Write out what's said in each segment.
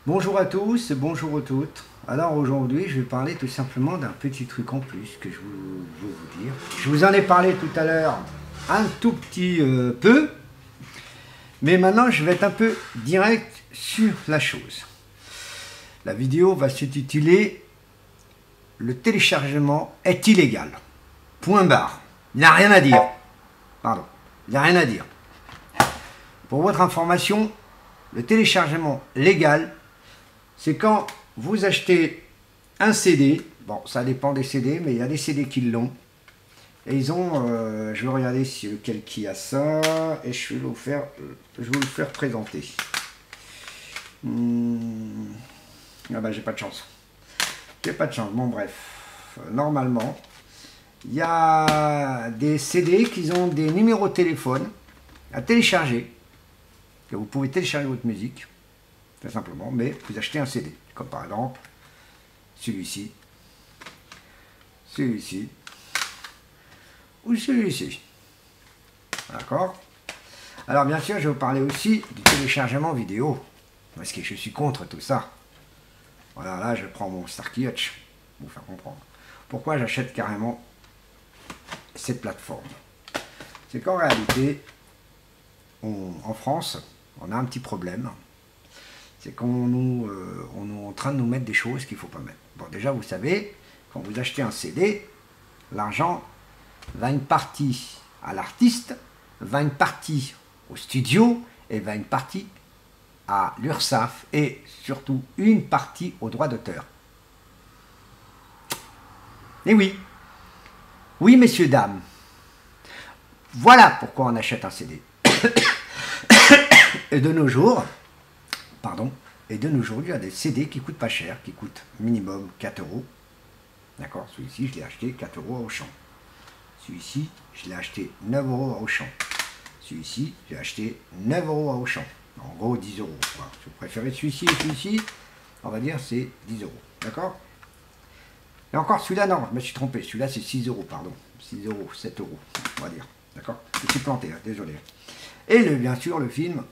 Bonjour à tous, bonjour à toutes. Alors aujourd'hui, je vais parler tout simplement d'un petit truc en plus que je veux vous dire. Je vous en ai parlé tout à l'heure un tout petit peu, mais maintenant je vais être un peu direct sur la chose. La vidéo va s'intituler "Le téléchargement est illégal". Point barre. Il n'y a rien à dire. Pardon. Il n'y a rien à dire. Pour votre information, le téléchargement légal, c'est quand vous achetez un CD, bon ça dépend des CD, mais il y a des CD qui l'ont, et ils ont, je vais regarder si lequel qui a ça, et je vais vous le faire présenter. Ah bah j'ai pas de chance. J'ai pas de chance, bon bref, normalement, il y a des CD qui ont des numéros de téléphone à télécharger, que vous pouvez télécharger votre musique, tout simplement, mais vous achetez un CD, comme par exemple celui-ci, celui-ci, ou celui-ci. D'accord? Alors bien sûr, je vais vous parler aussi du téléchargement vidéo, parce que je suis contre tout ça. Voilà, là je prends mon Starkey Hutch, pour vous faire comprendre. Pourquoi j'achète carrément cette plateforme? C'est qu'en réalité, en France, on a un petit problème. C'est qu'on est en train de nous mettre des choses qu'il ne faut pas mettre. Bon, déjà, vous savez, quand vous achetez un CD, l'argent va une partie à l'artiste, va une partie au studio, et va une partie à l'URSSAF, et surtout une partie aux droits d'auteur. Et oui, oui, messieurs, dames, voilà pourquoi on achète un CD. Et de nos jours, pardon, et de nos jours, il y a des CD qui coûtent pas cher, qui coûtent minimum 4 euros. D'accord, celui-ci, je l'ai acheté 4 euros à Auchan. Celui-ci, je l'ai acheté 9 euros à Auchan. Celui-ci, j'ai acheté 9 euros à Auchan. En gros, 10 euros. Voilà. Si vous préférez celui-ci et celui-ci, on va dire c'est 10 euros. D'accord? Et encore, celui-là, non, je me suis trompé. Celui-là, c'est 6 euros, pardon. 6 euros, 7 euros, on va dire. D'accord? Je suis planté, hein, désolé. Et bien sûr, le film,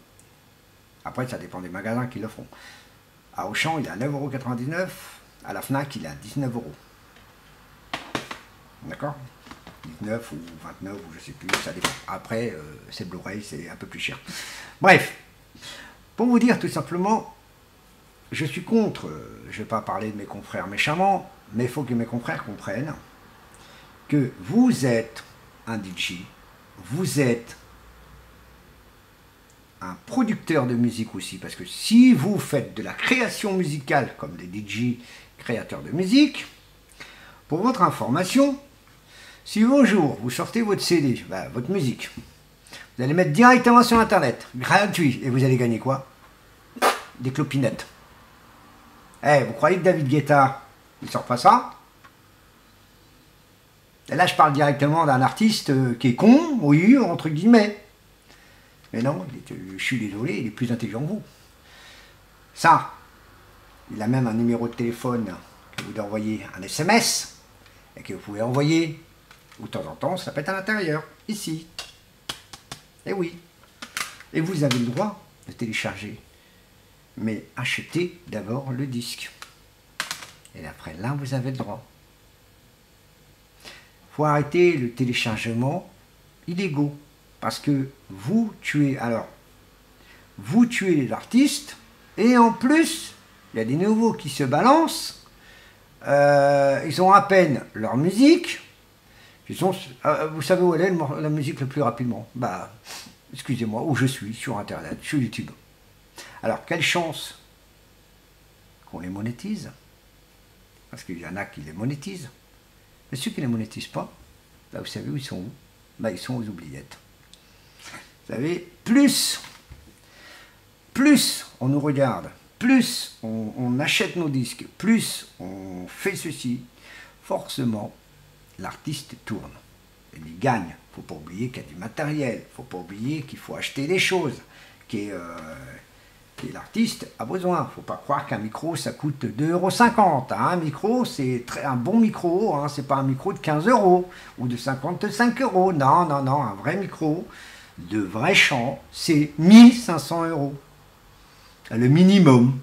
après, ça dépend des magasins qui le font. À Auchan, il est à 9,99 €. À la Fnac, il est à 19 euros. D'accord? 19 ou 29 ou je sais plus, ça dépend. Après, c'est Blu-ray, c'est un peu plus cher. Bref, pour vous dire tout simplement, je suis contre, je ne vais pas parler de mes confrères méchamment, mais il faut que mes confrères comprennent que vous êtes un DJ, vous êtes un producteur de musique aussi, parce que si vous faites de la création musicale, comme les DJ créateurs de musique, pour votre information, si vos jours, vous sortez votre CD, votre musique, vous allez mettre directement sur Internet, gratuit, et vous allez gagner quoi? Des clopinettes. Vous croyez que David Guetta, il sort pas ça? Et là, je parle directement d'un artiste qui est con, oui, entre guillemets. Mais non, je suis désolé, il est plus intelligent que vous. Ça, il a même un numéro de téléphone que vous devez envoyer un SMS, et que vous pouvez envoyer, ou de temps en temps, ça peut être à l'intérieur, ici. Et oui. Et vous avez le droit de télécharger. Mais achetez d'abord le disque. Et après, là, vous avez le droit. Il faut arrêter le téléchargement illégaux. Parce que vous tuez, vous tuez les artistes, et en plus, il y a des nouveaux qui se balancent, ils ont à peine leur musique, vous savez où elle est, la musique le plus rapidement? Excusez-moi, où je suis, sur Internet, sur YouTube. Alors, quelle chance qu'on les monétise, parce qu'il y en a qui les monétisent, mais ceux qui ne les monétisent pas, vous savez où ils sont où? Ils sont aux oubliettes. Vous savez, plus on nous regarde, plus on achète nos disques, plus on fait ceci, forcément, l'artiste tourne. Il gagne. Il ne faut pas oublier qu'il y a du matériel. Il ne faut pas oublier qu'il faut acheter des choses. Que l'artiste a besoin. Il ne faut pas croire qu'un micro, ça coûte 2,50 €. Un micro, c'est un bon micro. Ce n'est pas un micro de 15 € ou de 55 €. Non, non, non. Un vrai micro de vrai chant, c'est 1 500 €. Le minimum.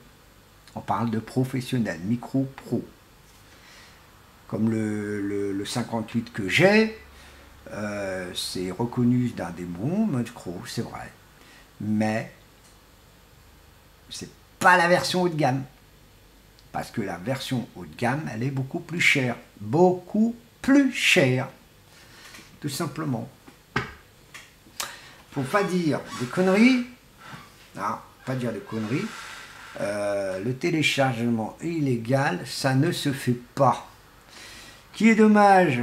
On parle de professionnel, micro-pro. Comme le 58 que j'ai, c'est reconnu dans des bons micros, c'est vrai. Mais c'est pas la version haut de gamme. Parce que la version haut de gamme, elle est beaucoup plus chère. Beaucoup plus chère. Tout simplement. Faut pas dire des conneries. Non, pas dire des conneries. Le téléchargement illégal, ça ne se fait pas. Ce qui est dommage,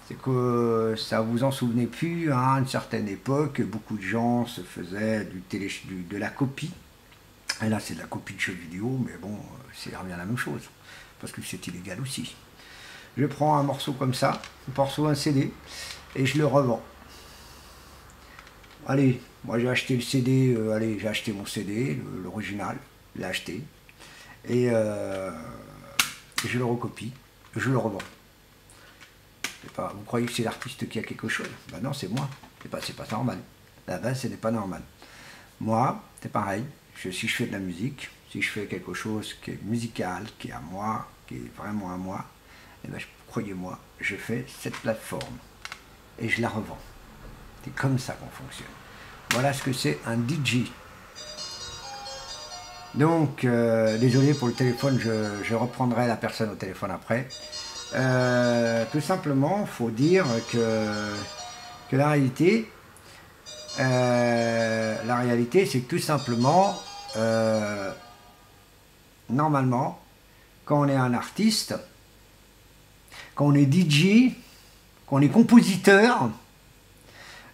c'est que ça vous en souvenez plus, hein, à une certaine époque, beaucoup de gens se faisaient de la copie. Et là, c'est de la copie de jeux vidéo, mais bon, c'est revient à la même chose, parce que c'est illégal aussi. Je prends un morceau comme ça, un CD, et je le revends. Allez, moi j'ai acheté le CD, j'ai acheté mon CD, l'original, je l'ai acheté, et je le recopie, je le revends. Vous croyez que c'est l'artiste qui a quelque chose? Ben non, c'est moi. C'est pas normal. Là-bas, ce n'est pas normal. Moi, c'est pareil. Si je fais de la musique, si je fais quelque chose qui est musical, qui est à moi, qui est vraiment à moi, eh ben, croyez-moi, je fais cette plateforme et je la revends. C'est comme ça qu'on fonctionne. Voilà ce que c'est un DJ. Donc, désolé pour le téléphone, je reprendrai la personne au téléphone après. Tout simplement, il faut dire que la réalité, c'est que tout simplement, normalement, quand on est un artiste, quand on est DJ, quand on est compositeur,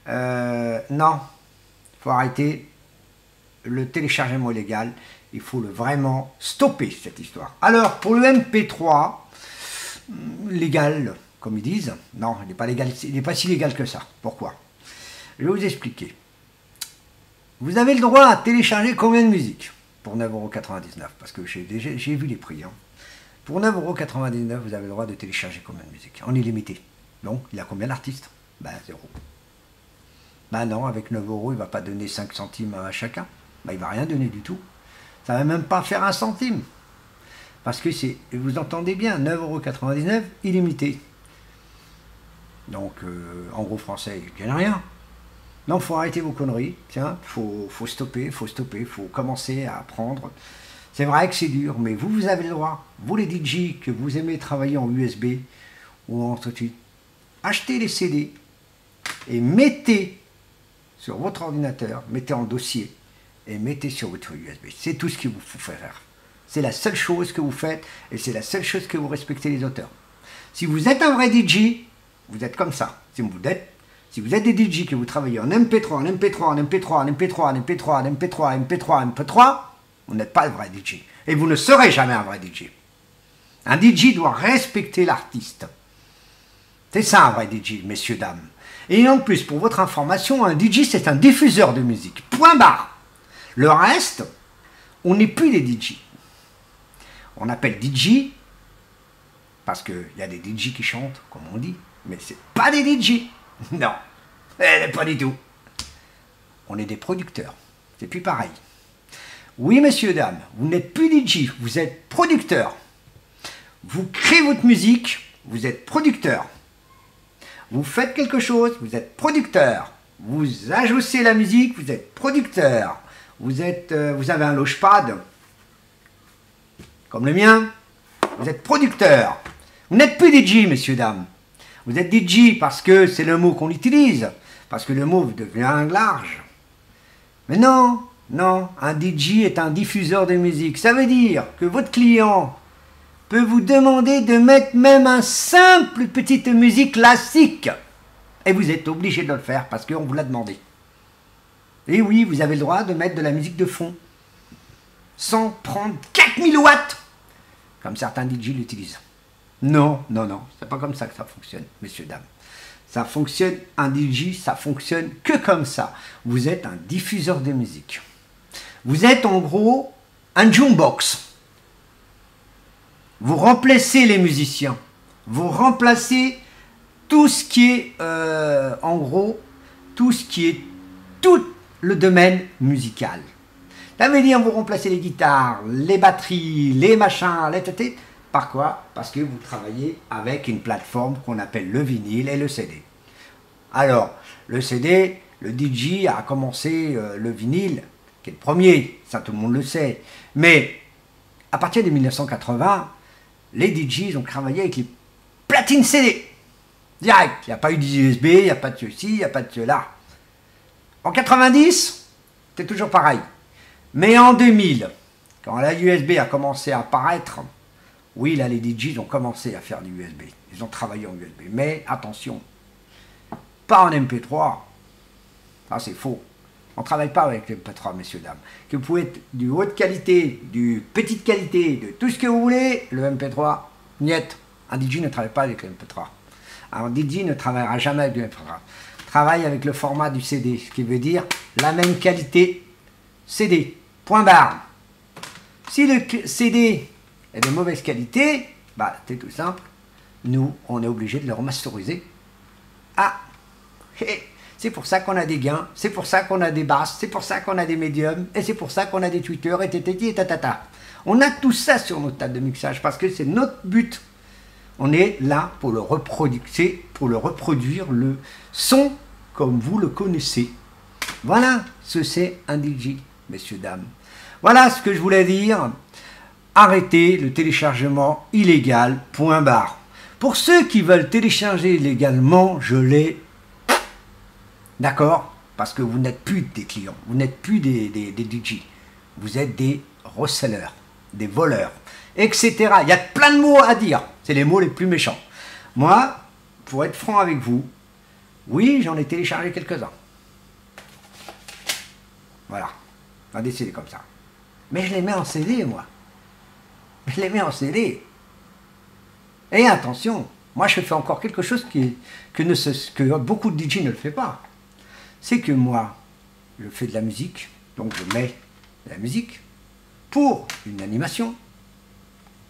non, il faut arrêter le téléchargement illégal, il faut vraiment stopper cette histoire. Alors, pour le MP3, légal, comme ils disent, non, il n'est pas légal, il n'est pas si légal que ça. Pourquoi? Je vais vous expliquer. Vous avez le droit à télécharger combien de musique? Pour 9,99 €, parce que j'ai vu les prix. Hein. Pour 9,99 €, vous avez le droit de télécharger combien de musique? En illimité. Donc, il a combien d'artistes? Ben, 0. Ben non, avec 9 €, il ne va pas donner 5 centimes à chacun. Ben, il ne va rien donner du tout. Ça ne va même pas faire un centime. Parce que c'est, vous entendez bien, 9,99 € illimité. Donc, en gros français, il ne gagne rien. Non, il faut arrêter vos conneries. Tiens, faut stopper, faut commencer à apprendre. C'est vrai que c'est dur, mais vous avez le droit. Vous les DJ que vous aimez travailler en USB ou en tout de suite, achetez les CD et mettez sur votre ordinateur, mettez en dossier et mettez sur votre USB. C'est tout ce qu'il vous faut faire. C'est la seule chose que vous faites et c'est la seule chose que vous respectez les auteurs. Si vous êtes un vrai DJ, vous êtes comme ça. Si vous êtes des DJ que vous travaillez en MP3, en MP3, en MP3, en MP3, en MP3, en MP3, en MP3, en MP3, vous n'êtes pas le vrai DJ. Et vous ne serez jamais un vrai DJ. Un DJ doit respecter l'artiste. C'est ça un vrai DJ, messieurs, dames. Et en plus, pour votre information, un DJ c'est un diffuseur de musique. Point barre. Le reste, on n'est plus des DJ. On appelle DJ parce qu'il y a des DJ qui chantent, comme on dit, mais c'est pas des DJ. Non, pas du tout. On est des producteurs. C'est plus pareil. Oui, messieurs, dames, vous n'êtes plus DJ, vous êtes producteur. Vous créez votre musique, vous êtes producteur. Vous faites quelque chose, vous êtes producteur. Vous ajoutez la musique, vous êtes producteur. Vous avez un Launchpad, comme le mien, vous êtes producteur. Vous n'êtes plus DJ, messieurs, dames. Vous êtes DJ parce que c'est le mot qu'on utilise, parce que le mot devient large. Mais non, non, un DJ est un diffuseur de musique. Ça veut dire que votre client peut vous demander de mettre même un simple petite musique classique. Et vous êtes obligé de le faire parce qu'on vous l'a demandé. Et oui, vous avez le droit de mettre de la musique de fond. Sans prendre 4000 watts, comme certains DJ l'utilisent. Non, non, non, c'est pas comme ça que ça fonctionne, messieurs, dames. Ça fonctionne, un DJ, ça fonctionne que comme ça. Vous êtes un diffuseur de musique. Vous êtes en gros un jukebox. Vous remplacez les musiciens. Vous remplacez tout ce qui est, en gros, tout ce qui est tout le domaine musical. Ça veut dire vous remplacez les guitares, les batteries, les machins, les tétés. Par quoi? Parce que vous travaillez avec une plateforme qu'on appelle le vinyle et le CD. Alors, le CD, le DJ a commencé le vinyle, qui est le premier, ça tout le monde le sait. Mais à partir de 1980, les DJs ont travaillé avec les platines CD. Direct, il n'y a pas eu d'USB, il n'y a pas de ceci, il n'y a pas de cela. En 90, c'est toujours pareil. Mais en 2000, quand la USB a commencé à apparaître, oui, là, les DJs ont commencé à faire du USB. Ils ont travaillé en USB. Mais attention, pas en MP3. Ça, c'est faux. On ne travaille pas avec l'MP3, messieurs, dames. Que vous pouvez être du haute qualité, du petite qualité, de tout ce que vous voulez, le MP3, niet. Un DJ ne travaille pas avec le MP3. Un DJ ne travaillera jamais avec le MP3. Travaille avec le format du CD, ce qui veut dire la même qualité CD. Point barre. Si le CD est de mauvaise qualité, bah, c'est tout simple. Nous, on est obligé de le remasteriser. Ah, c'est pour ça qu'on a des gains, c'est pour ça qu'on a des basses, c'est pour ça qu'on a des médiums, et c'est pour ça qu'on a des tweeters, et tététi, et tatata. On a tout ça sur notre table de mixage, parce que c'est notre but. On est là pour le reproduire, c'est pour le reproduire le son comme vous le connaissez. Voilà ce c'est un DJ, messieurs, dames. Voilà ce que je voulais dire. Arrêtez le téléchargement illégal, point barre. Pour ceux qui veulent télécharger illégalement, je l'ai. D'accord? Parce que vous n'êtes plus des clients, vous n'êtes plus des DJ. Vous êtes des resellers, des voleurs, etc. Il y a plein de mots à dire. C'est les mots les plus méchants. Moi, pour être franc avec vous, oui, j'en ai téléchargé quelques-uns. Voilà. On va décider comme ça. Mais je les mets en CD, moi. Je les mets en CD. Et attention, moi je fais encore quelque chose que beaucoup de DJ ne le font pas. C'est que moi, je fais de la musique, donc je mets de la musique pour une animation.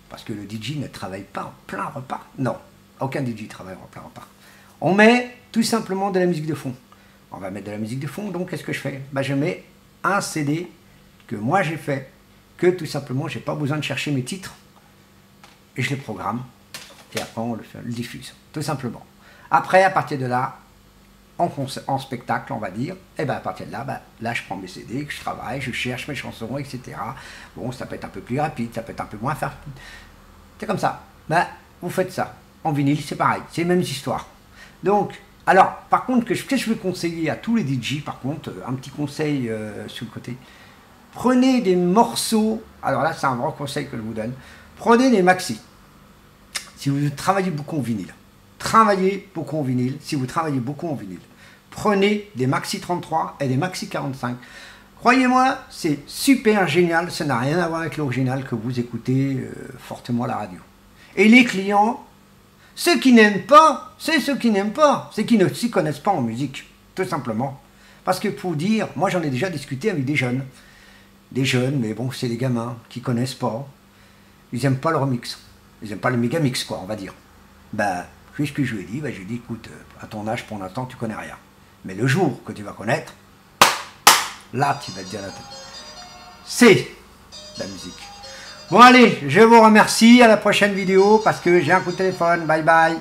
Parce que le DJ ne travaille pas en plein repas. Non, aucun DJ travaille en plein repas. On met tout simplement de la musique de fond. On va mettre de la musique de fond, donc qu'est-ce que je fais? Ben, je mets un CD que moi j'ai fait, que tout simplement j'ai pas besoin de chercher mes titres, et je les programme, et après on le diffuse, tout simplement. Après, à partir de là, en spectacle, on va dire, et ben à partir de là, là je prends mes CD, que je travaille, je cherche mes chansons, etc. Bon, ça peut être un peu plus rapide, ça peut être un peu moins rapide. C'est comme ça. Ben, vous faites ça. En vinyle, c'est pareil, c'est les mêmes histoires. Donc, alors, par contre, qu'est-ce que je veux conseiller à tous les DJ, par contre, un petit conseil sur le côté. Prenez des morceaux, alors là, c'est un grand conseil que je vous donne. Prenez des maxi. Si vous travaillez beaucoup en vinyle, si vous travaillez beaucoup en vinyle, prenez des maxi 33 et des maxi 45. Croyez-moi, c'est super génial, ça n'a rien à voir avec l'original que vous écoutez fortement à la radio. Et les clients, ceux qui n'aiment pas, c'est ceux qui n'aiment pas, c'est qui ne s'y connaissent pas en musique, tout simplement. Parce que pour dire, moi j'en ai déjà discuté avec des jeunes, mais bon, c'est des gamins qui connaissent pas, ils n'aiment pas le remix, ils n'aiment pas le méga mix, quoi, on va dire. Bah, qu'est-ce que je lui ai dit? Bah, j'ai dit, écoute, à ton âge, pour l'instant, tu connais rien. Mais le jour que tu vas connaître, là, tu vas te dire, c'est la musique. Bon, allez, je vous remercie, à la prochaine vidéo, parce que j'ai un coup de téléphone, bye bye.